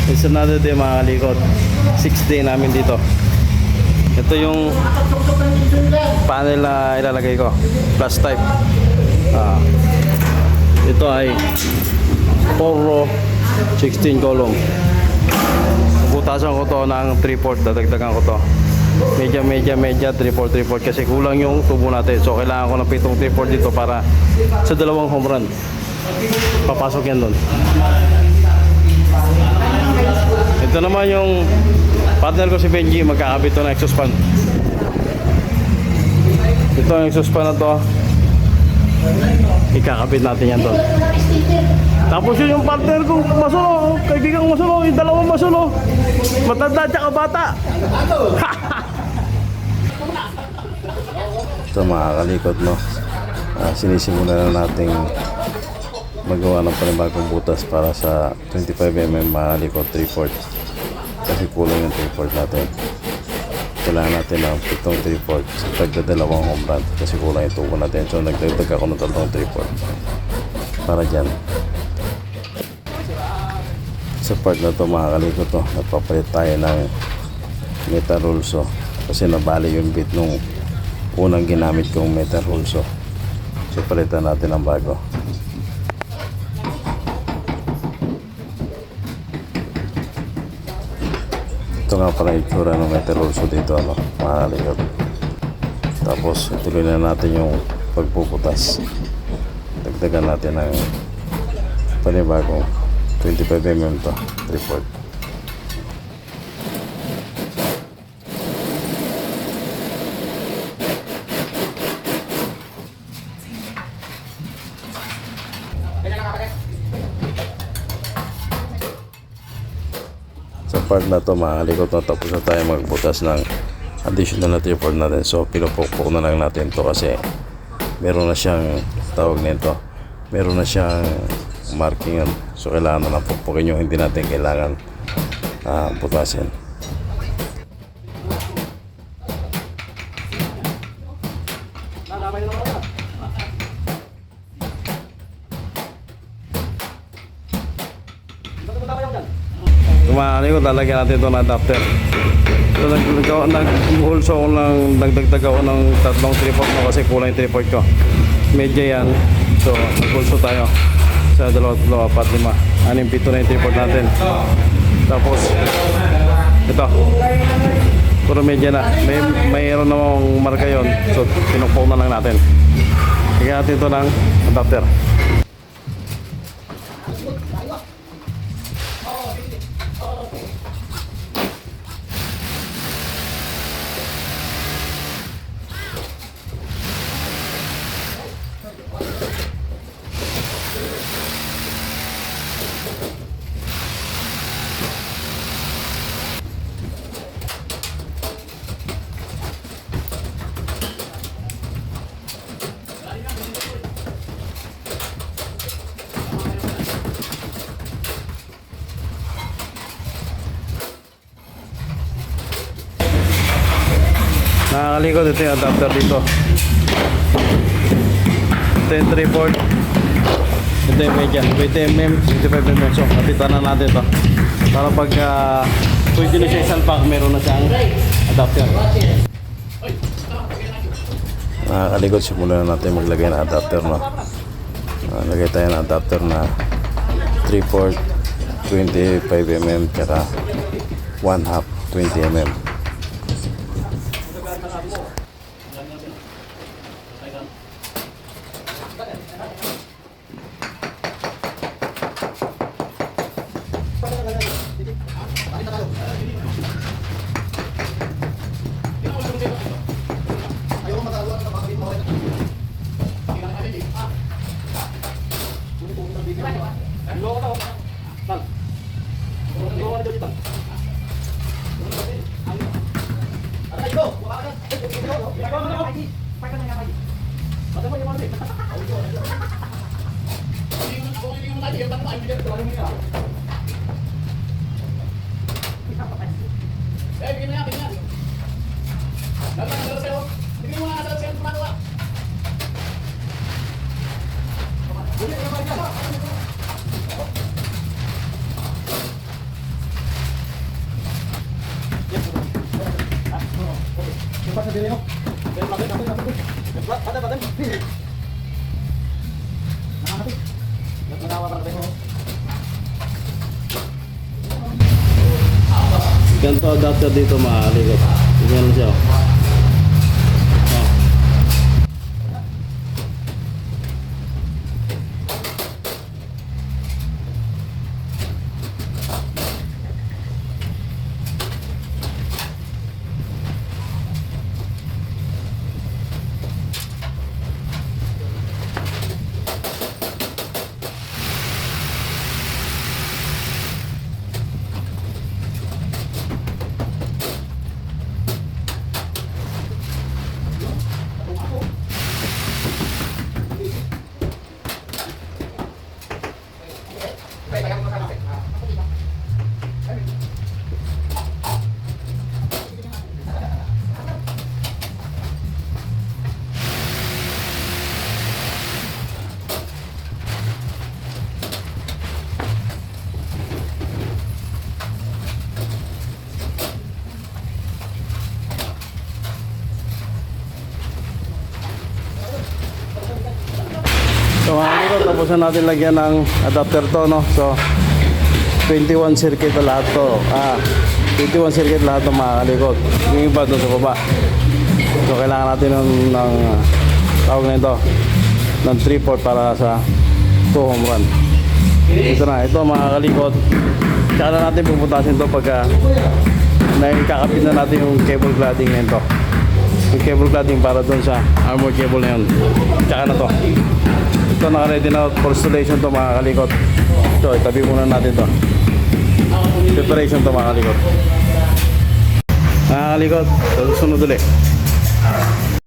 It's another day mga kalikot. 6th day namin dito. Ito yung panel na ilalagay ko. Plus type. Ito ay 4 row 16 column. Butasan ko to ng 3/4. Dadagdagan ko to. Medya 3/4 kasi kulang yung tubo natin. So kailangan ko ng 7 3/4 dito para sa dalawang home run. Papasok yan doon. Ito naman yung partner ko si Benji. Magkakabit to na exhaust fan. Ito ang exhaust fan na to. Ikakabit natin yan doon. Tapos yun yung partner ko Masulo. Kaibigang Masulo. Yung dalawang Masulo. Matanda tsaka bata. Ito mga kalikot, no? Sinisimulan na nating magawa ng panibagong butas para sa 25mm mga kalikot 3/4 kasi kulang yung 3/4 natin. Kailangan natin ng 7 3/4 sa tagdadalawang home run kasi kulang yung tubo natin. So nagdagdag ako ng 3 3/4 para dyan. Sa part na to mga kalikot, no, nagpapalit tayo ng metal rulso kasi nabali yung bit nung unang ginamit kong metal rulso. So palitan natin ang bago. Ito nga pala itsura ng metal rulso dito, no, mga kalikot. Tapos ituloy na natin yung pagpuputas. Dagdagan natin ng panibagong 25mm to 3/4. Sa part na to mga kalikot, no, tapos na tayo magbutas ng additional na 3/4 natin. So pinupukpok na lang natin to kasi meron na siyang tawag nito, meron na siyang markingan. So kailangan na lang pukpukin yung hindi natin kailangan butasin. Tumahali ko, lalagyan natin ito ng adapter. So nag-hulso ko ng nagdagdag ako ng 3 3/4 no, kasi kulang yung 3/4 ko. Medya yan. So nag-hulso tayo sa 2, 4, 5, 6, 7 na yung 3/4 natin. Tapos ito puro medya na. Mayroon namang marka yun. So pinukpok na lang natin. Lagyan natin ito ng adapter. Nakakalikot, ito yung adapter dito. Ito yung 3/4. Ito yung medya 20mm, 25mm. So kapitan na natin ito para pag pwede na siya isang pack, meron na siyang adapter. Nakakalikot, simulan na natin maglagay ng adapter, no? Lagay tayo ng adapter na 3/4 25mm kaya 1/2 20mm. Ganito adapter dito maalikot. Tingnan siya. So mga kalikot, tapos na natin lagyan ng adapter to, no? So 21 circuit na lahat to. 21 circuit lahat to mga kalikot. Yung iba doon sa baba. So kailangan natin ng tawag na ito ng 3/4 para sa 2 home run. Ito na, ito mga kalikot. Tsaka na natin puputasin to pagka nakikakapit na natin yung cable cladding na ito. Yung cable cladding para doon sa armor cable na yun. Tsaka na to. Ito naka-ready na for installation to mga kalikot. So itabi muna natin to. Preparation to mga kalikot. Mga kalikot, sunod ulit.